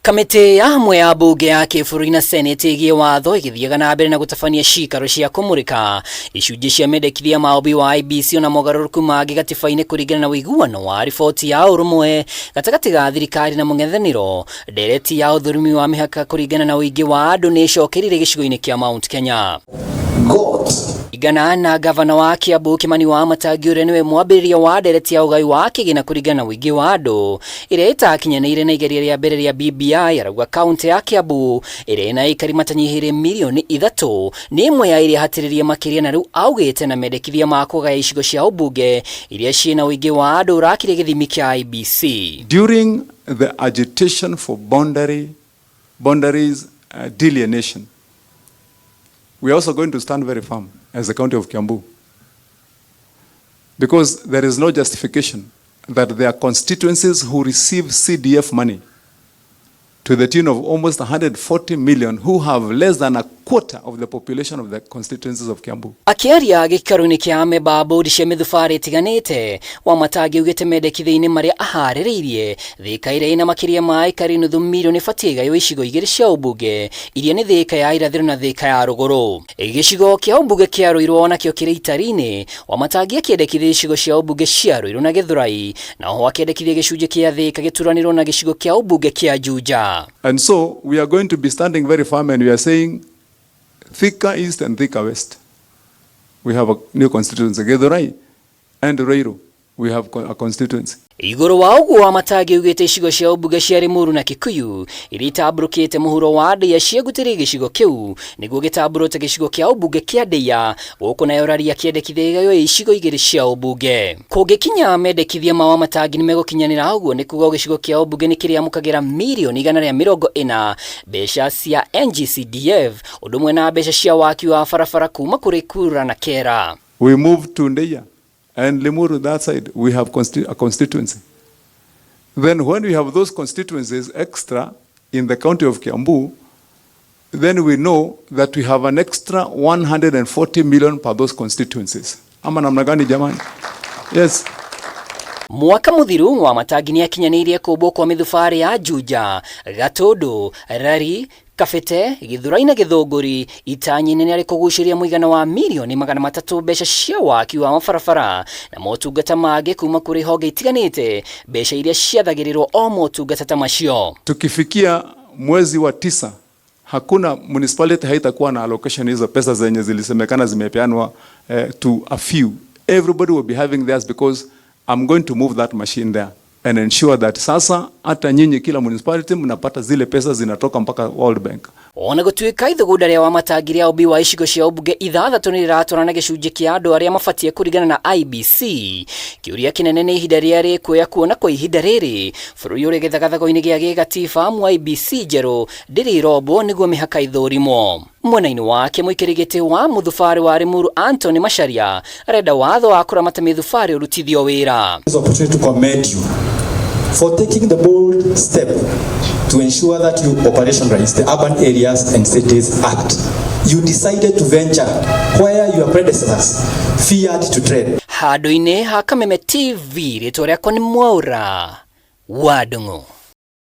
Kamĩtĩ ya hamwe ya mbunge ya kĩbũrũri na seneti ĩgiĩ watho ĩgĩthiaga na mbere na gũtabania ciikaro cia kũmũrĩka icunjĩ cia mendekithia ma ũmbi wa IBC na mogarũrũku mangĩ gatiba-inĩ kũringana na ũiguano wa riboti ya ũrũmwe gatagatĩ ga thirikari na mũng'ethanĩro. Ndereti ya ũthũrimi wa mĩhaka kũringana na ũingĩ wa andũ nĩ icokerire gĩcigo-inĩ kĩa Mount Kenya. Igana na ngavana wa KIAMBU KIMANI Wamatangi ũrĩa nĩwe mwambĩrĩria wa ndereti ya ũgai wa kĩgĩna kũringana na ũingĩ wa andũ ĩrĩa ĩtakinyanĩire na igeria rĩa mbere rĩa BBI arauga kaunti ya KIAMBU ĩrĩa ĩna aikari matanyihĩire mirioni 3 nĩ ĩmwe ya iria hatĩrĩria makĩria, na rĩu augĩte na mendekithia ma kũgaya icigo cia ũmbunge iria ciĩna ũingĩ wa andũ ũrakire gĩthimi kĩa IBC. During the agitation for boundaries delineation, we are also going to stand very firm as the county of KIAMBU, because there is no justification that there are constituencies who receive CDF money to the tune of almost 140 million who have less than a quarter of the population of the constituencies of KIAMBU. Akiaria gĩikaro-inĩ kĩa memba bodi cia mĩthubarĩ ĩtiganĩte, Wamatangi augĩte mendekithia-inĩ marĩa aharĩrĩirie thĩka ĩrĩa ĩna makĩria ma aikari nuthu mirioni ĩbatiĩ ĩgaĩrwo icigo igĩrĩ cia ũmbunge iria nĩ thĩka ya irathĩro na thĩka ya rũgũrũ. Gĩcigo kĩa ũmbunge kĩa Ruiru onakĩo kĩrĩ itari-inĩ, Wamatangi akĩendekithia icigo cia ũmbunge cia Ruiru na Gĩthũrai, na oho akĩendekithia gĩcunjĩ kĩa thĩka gĩturanĩrwo na gĩcigo kĩa ũmbunge kĩa Juja. And so we are going to be standing very firm, and we are saying Thika East and Thika West, we have a new constituency. Githurai and Ruiru, we have a constituency. Igũrũ wa ũguo Wamatangi augĩte icigo cia ũmbunge cia Limuru na Kikuyu iria itambũrũkĩte mũhuro wa Ndia ciegutĩrĩ gĩcigo kĩu nĩguo gĩtambũrũte gĩcigo kĩa ũmbunge kĩa Ndia, gũkũ nayo raria kĩendekithia igaĩrwo icigo igĩrĩ cia ũmbunge. Kũngĩkinya mendekithia ma Wamatangi nĩ megũkinyanĩra ũguo nĩ kuga gĩcigo kĩa ũmbunge nĩ kĩrĩamũkagĩra mirioni 140 mbeca cia NGCDF ũndũ ũmwe na mbeca cia waki wa barabara kuma kũrĩ Kura na Kera. We move to Ndia and Limuru, that side, we have a constituency. Then when we have those constituencies extra in the county of KIAMBU, then we know that we have an extra 140 million per those constituencies. Ama namna gani jamani? Yes. Mwaka muthiru Wamatangi nĩ akinyanĩirie kũmbwo kwa mĩthubarĩ ya Juja, Gatũndũ, Rari, Kabete, Gĩthũrai na Gĩthũngũri itanya nene arĩ kũgucĩria mũigana wa mirioni 300 mbeca cia waki wa mabarabara na motungata mangĩ kuma kũrĩ honge itiganĩte, mbeca iria ciathagĩrĩrwo o motungata ta macio. Tukifikia mwezi wa 9 hakuna municipality haitakuwa na allocation hizo pesa zenye zilisemekana zimepeanwa to a few. Everybody will be having theirs, because I'm going to move that machine there and ensure that sasa hata nyinyi kila municipality mnapata zile pesa zinatoka mpaka World Bank. Ona gũtuĩka ithugunda rĩa Wamatangi rĩa ũmbi wa icigo cia ũmbunge 6 nĩ rĩratwarana gĩcunjĩ kĩa andũ arĩa mabatiĩ kũringana na IBC. Kĩũria kĩnene nĩ ihinda rĩa rĩkuoya kuona kwa ihinda rĩrĩ bũrũri ũrĩ gĩthagathago-inĩ gĩa gĩgatiba mu IBC njerũ ndĩrĩ irombo nĩguo mĩhaka ithũrimwo. Mwena-inĩ wake mũikĩrĩri gĩtĩ wa mũthubarĩ wa Limuru Anthony Macharia arenda watho wa kũramata mĩthubarĩ ũrutithio wĩra. For taking the bold step to ensure that you operationalize the Urban Areas and Cities Act. You decided to venture where your predecessors feared to tread. Handũ-inĩ ha Kameme TV rĩtwa rĩakwa nĩ Mwaura wa Ndung'u.